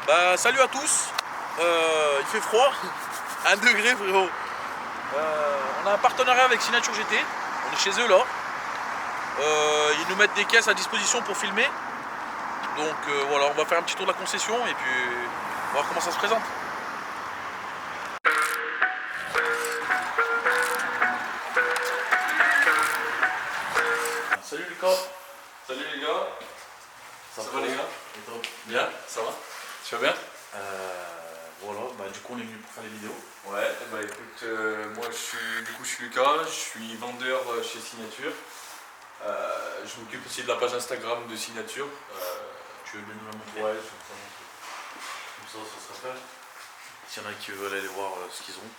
Bah salut à tous, il fait froid, 1 degré frérot. On a un partenariat avec Signature GT, on est chez eux là. Ils nous mettent des caisses à disposition pour filmer. Donc voilà, on va faire un petit tour de la concession et puis on va voir comment ça se présente. Salut Lucas. Salut les gars. Ça va les gars? Bien, ça va? Tu vas bien? Voilà, bah du coup on est venu pour faire les vidéos. Ouais, bah écoute, moi je suis Lucas, je suis vendeur chez Signature. Je m'occupe aussi de la page Instagram de Signature. Tu veux bien nous la montrer? Ouais, je vais te la montrer. Comme ça sera fait. S'il y en a qui veulent aller voir ce qu'ils ont.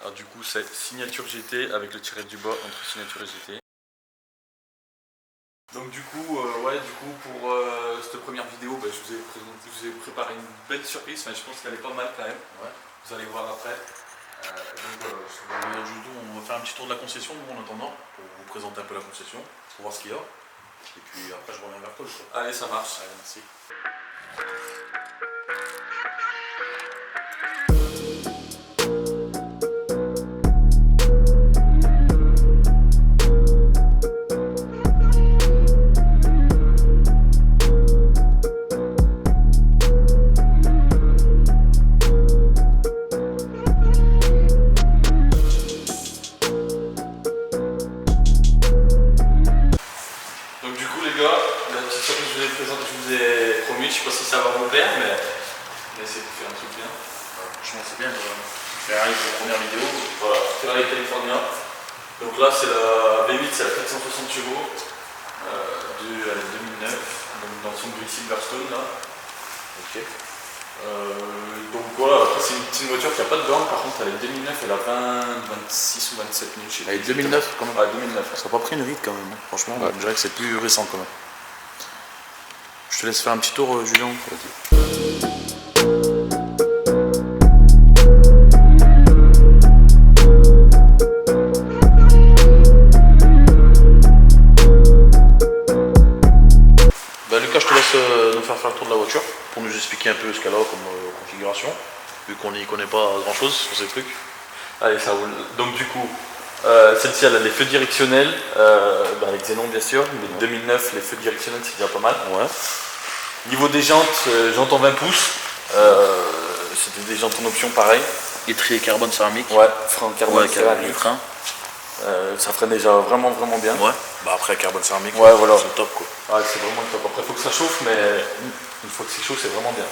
Alors du coup c'est Signature GT avec le tiret du bas entre Signature et GT. Donc du coup, pour cette première vidéo, bah, je vous ai préparé une belle surprise, mais je pense qu'elle est pas mal quand même. Ouais. Vous allez voir après. Donc voilà, Du coup, on va faire un petit tour de la concession nous, en attendant, pour vous présenter un peu la concession, pour voir ce qu'il y a. Et puis après je reviens vers toi. allez, ça marche. Allez, merci. Donc du coup les gars, la petite surprise que je vous ai promis, je sais pas si ça va vous plaire, mais on va essayer de faire un truc bien. Franchement c'est bien, Ferrari pour la première vidéo. Voilà, Ferrari California. Donc là c'est la V8, c'est la 460 chevaux de 2009, donc dans son gris Silverstone là. Ok. Donc voilà, après c'est une voiture qui n'a pas de borne, par contre elle est 2009, elle a 26 ou 27 000 chez Elle est 2009 quand même. Ouais, 2009. Ça n'a pas pris une ride quand même, hein. Franchement, Ouais. on dirait que c'est plus récent quand même. Je te laisse faire un petit tour, Julien. Vas-y. Bah, Lucas, je te laisse nous faire le tour de la voiture pour nous expliquer un peu ce qu'elle a comme configuration, vu qu'on n'y connaît pas grand chose sur ces trucs. Allez, ça roule. Donc du coup, celle-ci elle a les feux directionnels, avec Xenon bien sûr, mais 2009 les feux directionnels c'est déjà pas mal. Ouais. Niveau des jantes, jantes en 20 pouces, c'était des jantes en option pareil. Étrier carbone céramique. Ouais, frein en carbone Ouais, céramique. du frein. Ça freine déjà vraiment bien. Ouais. Bah après carbone céramique, Ouais, voilà. c'est le top quoi. Ouais, c'est vraiment le top. Après il faut que ça chauffe, mais une fois que c'est chaud c'est vraiment bien.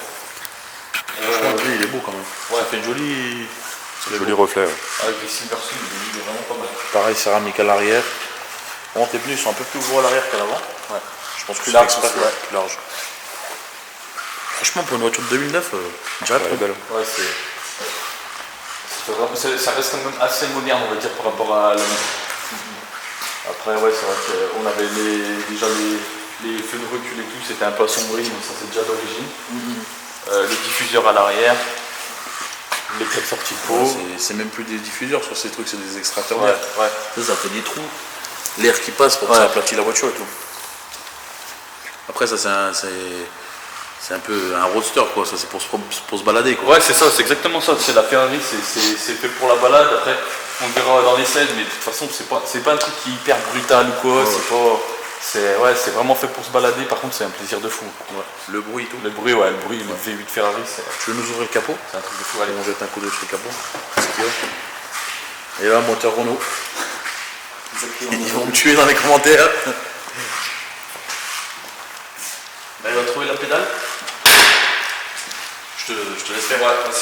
Franchement, le gris, il est beau quand même. Ouais. Ça fait une jolie. Joli reflet. Ouais. Avec les Silverstone, il est vraiment pas mal. Pareil, céramique à l'arrière. Bon, tes pneus ils sont un peu plus gros à l'arrière qu'à l'avant. Ouais. Je pense que Plus c'est large exprès, aussi, ouais, ouais. plus large. Franchement, pour une voiture de 2009, je dirais très belle. Ouais, ça reste quand même assez moderne, on va dire, par rapport à la maison. Après, ouais, c'est vrai qu'on avait déjà les feux de recul et tout, c'était un peu assombri, mais ça c'est déjà d'origine. Les diffuseurs à l'arrière, les clés de sortie de peau. Ouais, c'est même plus des diffuseurs sur ces trucs, c'est des extracteurs Ouais, d'air. ouais. Ça fait des trous. L'air qui passe pour que ça aplatit la voiture et tout. Après, ça, c'est un peu un roadster quoi, ça c'est pour se balader quoi. Ouais, c'est ça, c'est exactement ça. C'est la Ferrari, c'est fait pour la balade. Après, on verra dans les scènes, mais de toute façon, c'est pas un truc qui est hyper brutal ou quoi. Ouais. C'est vraiment fait pour se balader. Par contre, c'est un plaisir de fou. Ouais. Le bruit et tout. Le bruit, le V8 Ferrari, Tu veux nous ouvrir le capot? c'est un truc de fou. Allez, on jette un coup d'œil sur le capot. Ce qu'il y a. Et là, moteur Renault. Ils vont me tuer dans les commentaires. Elle va trouver la pédale. Je te laisse faire. Ouais, de toute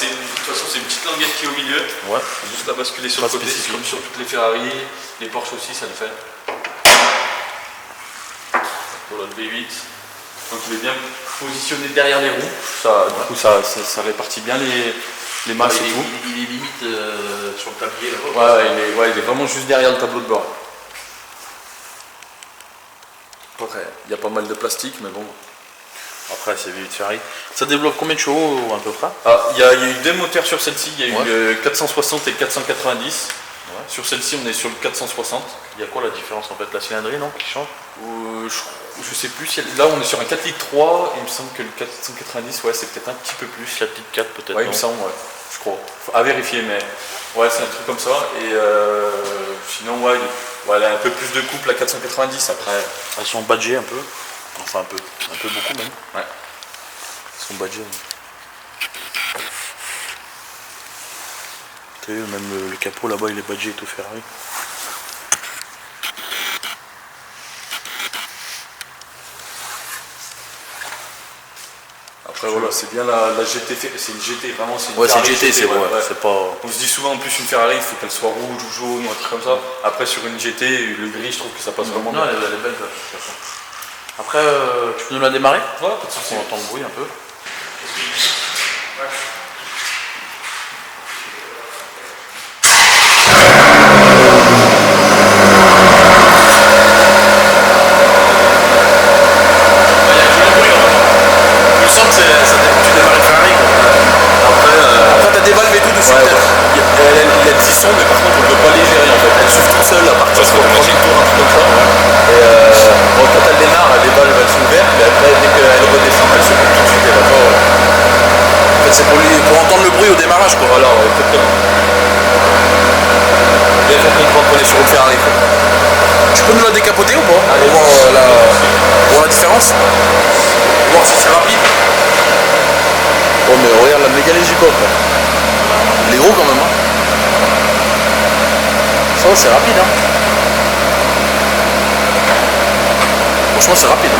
façon, c'est une petite languette qui est au milieu. Ouais. Juste à basculer sur Pas le côté, c'est spécifique. comme sur toutes les Ferrari, les Porsche aussi, ça le fait. Voilà le V8. Donc il est bien positionné derrière les roues. Du coup, ça répartit bien les masses et tout. Il est limite sur le tablier là-bas. Il est vraiment juste derrière le tableau de bord. Après, il y a pas mal de plastique, mais bon. Après, c'est V8 Ferrari. Ça développe combien de chevaux à peu près? Il y a eu deux moteurs sur celle-ci, il y a eu Ouais. le 460 et le 490. Ouais. Sur celle-ci, on est sur le 460. Il y a quoi la différence en fait? La cylindrée non qui change? Je je sais plus, là on est sur un 4 litres 3, il me semble que le 490, ouais, c'est peut-être un petit peu plus. 4 litres 4 peut-être. Ouais, il me semble, ouais, je crois. À vérifier, mais ouais, c'est un truc comme ça. Et sinon, ouais, elle a un peu plus de couple, la 490 après. Elles sont badgées un peu. Enfin un peu beaucoup même. Ouais. Elles sont badgées. Tu vois, même le capot là-bas il est badgé et tout Ferrari. Après voilà, c'est bien la GT, c'est une GT vraiment, c'est une Ouais, c'est Ferrari GT, c'est vrai, ouais. c'est pas... On se dit souvent en plus une Ferrari, il faut qu'elle soit rouge ou jaune ou un truc comme ça. Après sur une GT, le gris, je trouve que ça passe vraiment bien. Non, elle est belle. Après, tu peux nous la démarrer? Ouais, pas de soucis. On entend le bruit un peu. C'est pour entendre le bruit au démarrage quoi. Voilà, exactement. Bien faut comprendre qu'on est sur une Ferrari. Tu peux nous la décapoter ou pas? Allez, pour voir la différence. Voir si c'est rapide. Oh mais regarde la méga légicole. Il est gros quand même hein. Ça c'est rapide hein. Franchement c'est rapide hein.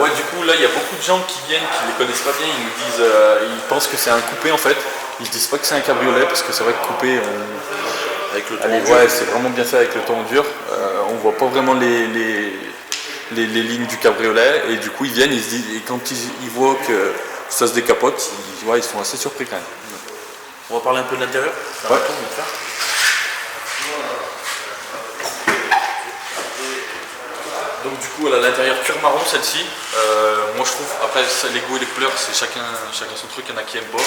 Ouais, du coup, là, il y a beaucoup de gens qui viennent, qui les connaissent pas bien, ils nous disent, ils pensent que c'est un coupé en fait. Ils se disent pas que c'est un cabriolet parce que c'est vrai que coupé, avec le temps dur. Ouais, c'est vraiment bien fait avec le temps dur. On voit pas vraiment les lignes du cabriolet et du coup, ils viennent, ils se disent, et quand ils voient que ça se décapote, ils sont assez surpris quand même. On va parler un peu de l'intérieur. Ouais. Donc du coup elle a l'intérieur cuir marron celle-ci. Moi je trouve, après les goûts et les couleurs c'est chacun son truc, il y en a qui aiment pas.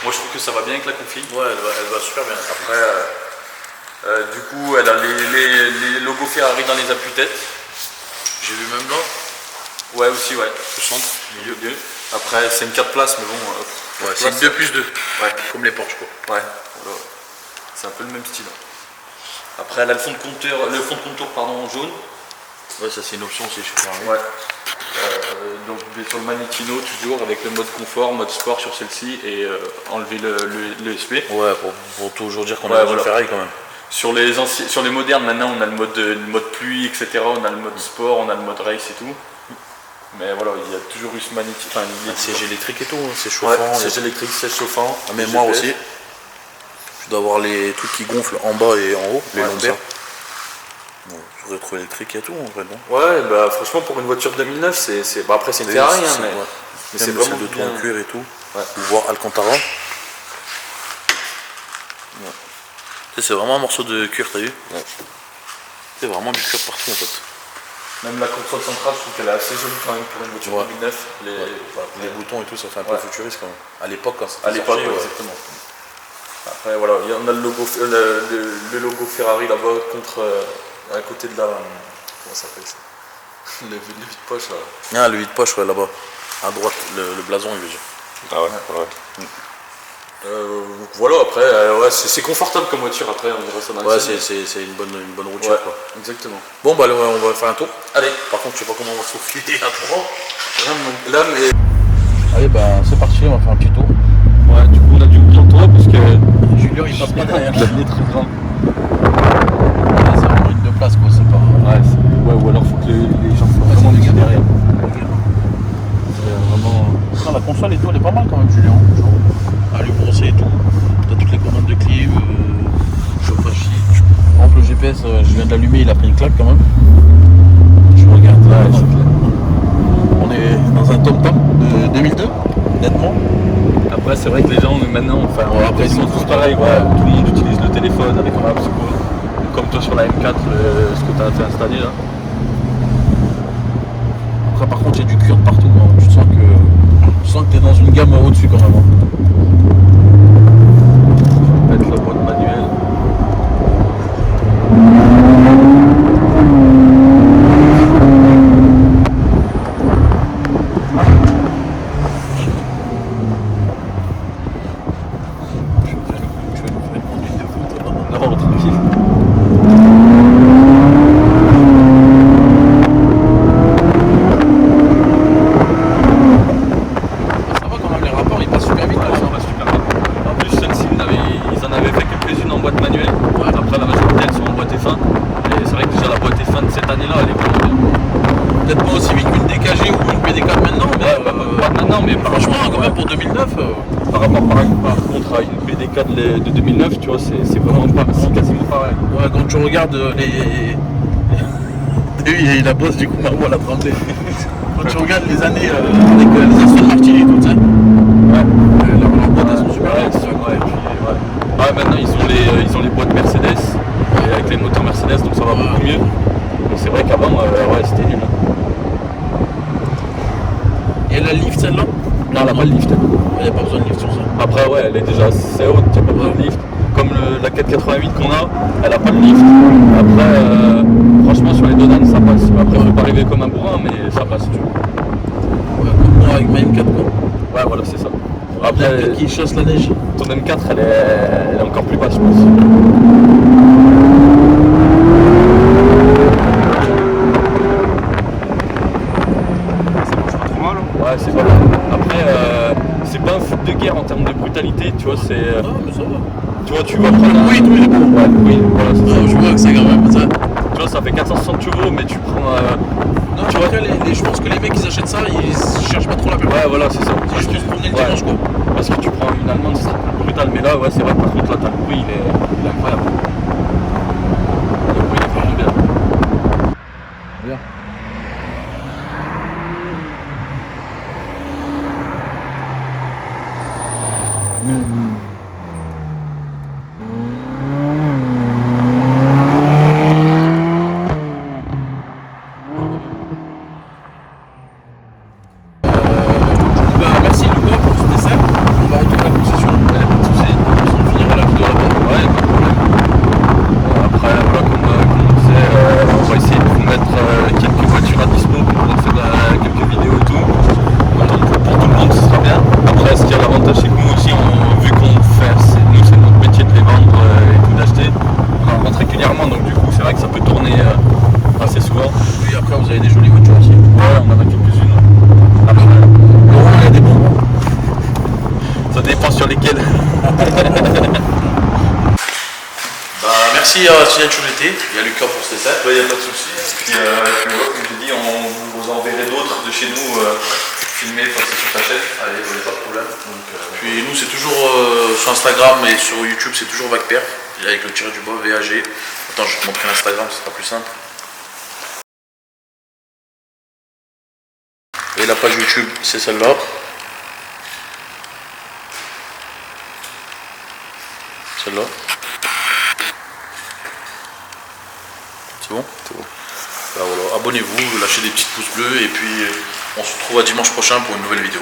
Moi je trouve que ça va bien avec la config. Ouais elle va super bien. Après du coup elle a les logos Ferrari dans les appuis-têtes. J'ai vu même là. Ouais aussi ouais. Le centre, milieu. Après c'est une 4 places mais bon. Ouais, c'est une 2+2. Ouais. Comme les Porsche quoi. Ouais. Voilà. C'est un peu le même style. Après elle a le fond de contour en jaune. Ouais, ça c'est une option aussi chez Ferrari. Ouais. Donc sur le Manettino toujours avec le mode confort, mode sport sur celle-ci et enlever le SP. Ouais, pour toujours dire qu'on a une Ferrari quand même. Sur les modernes maintenant on a le mode pluie, etc. On a le mode sport, on a le mode race et tout. Mais voilà, il y a toujours eu ce Manettino. Enfin, siège électrique et tout, hein, c'est chauffant. Ouais, siège électrique, siège chauffant. Ah, mais moi aussi. Tu dois avoir les trucs qui gonflent en bas et en haut, les lombaires. Bon, rétro électrique et tout en vrai non. Ouais bah franchement pour une voiture 2009 c'est bah, après c'est une Ferrari hein, mais c'est vraiment de ton cuir et tout. Ouais. Ou voir Alcantara. Ouais. C'est vraiment un morceau de cuir t'as vu. Ouais. C'est vraiment du cuir partout en fait. Même la console centrale je trouve qu'elle est assez jolie quand même pour une voiture 2009. Les boutons et tout ça fait un peu futuriste quand même. À l'époque quand c'était sorti, exactement. Après voilà, on a le logo Ferrari là-bas contre à côté de la. Comment ça s'appelle ça? Le vide-poche là. Ah le vide-poche ouais là-bas. À droite, le blason il veut dire. Ah ouais. Voilà après c'est confortable comme voiture après on dirait ça dans ouais c'est une bonne routière ouais, quoi. Exactement. Bon bah on va faire un tour. Allez. Par contre je sais pas comment on va se faufiler à 3. Là mais. Allez ben c'est parti, on va faire un petit tour. Ouais du coup on a dû ouvrir le toit parce que Julien il passe pas derrière. Il a le nez très grand. C'est vraiment une de place quoi, c'est pas. Ouais ou alors faut que les gens soient vraiment bien derrière. Vraiment. Non, la console et tout elle est pas mal quand même Julien. À lui brosser et tout. T'as toutes les commandes de clés, chauffage. Par exemple le GPS je viens d'allumer, il a pris une claque quand même. Je regarde là. On est dans un Tom Tam de 2002, nettement. Après c'est vrai que les gens maintenant, enfin après ils sont tous pareils quoi. Tout le monde utilise le téléphone avec un apps comme toi sur la M4, ce que tu as fait installer là. Après par contre il y a du cuir de partout, hein. Tu sens que tu es dans une gamme au-dessus quand même. Mettre le mode manuel. 2009. Par rapport par contre à une BD4 de 2009, tu vois, c'est vraiment pas, c'est quasiment pareil. Ouais, quand tu regardes les. Lui, il a bosse du coup, Margot, elle a tremblé. Quand tu regardes les années avec les Aston Martin et tout, tu sais. Ouais. Leurs boîtes, elles sont super. Ouais, c'est vrai. Et puis, ouais. Ah, maintenant ils ont les boîtes Mercedes, et avec les moteurs Mercedes, donc ça va beaucoup mieux. Mais c'est vrai qu'avant, ouais, c'était nul. Et elle a le lift celle-là? Non, elle a pas de lift. Il n'y a pas besoin de lift sur ça. Après, ouais, elle est déjà assez haute, il n'y a pas besoin de lift. Comme la 488 qu'on a, elle a pas de lift. Après, franchement, sur les deux dames, ça passe. Après, faut pas arriver comme un bourrin, mais ça passe, tu vois. Ouais, comme moi avec ma M4 quoi. Ouais, voilà, c'est ça. Après, Après, qui chasse la neige. ton M4, elle est encore plus basse, je pense. Ça marche pas trop mal. Ouais, c'est pas mal. Après, c'est pas un foot de guerre en termes de brutalité, tu vois, c'est... Ah, mais ça va. tu vois, tu vas prendre un... Oui, il est bon. Ouais, oui, voilà, c'est ça. Ah, je vois que c'est quand même ça. Tu vois, ça fait 460 chevaux, mais tu prends... Non, tu vois, je pense que les mecs qui achètent ça, ils cherchent pas trop la performance. Ouais, voilà, c'est ça. C'est juste pour se promener le Ouais. dimanche quoi. Parce que tu prends une allemande, c'est brutal, mais là, ouais, c'est vrai, par contre, là, t'as le bruit, il est incroyable. Le bruit, il est vraiment bien. Bien. Bah, merci Lucas pour ce dessert. On va retourner à la concession. Pas de soucis. On finira la vidéo là-bas. Ouais, pas de problème. Après, voilà, comme on disait, on va essayer de vous mettre quelques voitures à dispo pour pouvoir faire quelques vidéos et tout. Donc, pour tout le monde, ce sera bien. Après, ce qui a l'avantage, c'est que nous aussi, vu qu'on fait, nous, c'est notre métier de les vendre et tout d'acheter, on en rentre régulièrement. Donc, du coup, c'est vrai que ça peut tourner assez souvent. Et après, vous avez des jolies voitures aussi. Ouais, on en a quelques-unes. Après, Laurent, il y a des bons. ça dépend sur lesquels. Bah, merci à Signature GT et à Lucas pour ce dessert. Il n'y a pas de souci. Puis, comme je dis, on vous enverrait d'autres de chez nous filmés, passer sur ta chaîne. Allez, il n'y a pas de problème. Donc, Puis nous, c'est toujours sur Instagram et sur YouTube, c'est toujours VacPerf avec le tiré du bas VAG. Attends, je vais te montrer l'Instagram, ce sera plus simple. Et la page YouTube, c'est celle-là. Celle-là. C'est bon? c'est bon. Bah voilà, abonnez-vous, lâchez des petits pouces bleus et puis on se retrouve à dimanche prochain pour une nouvelle vidéo.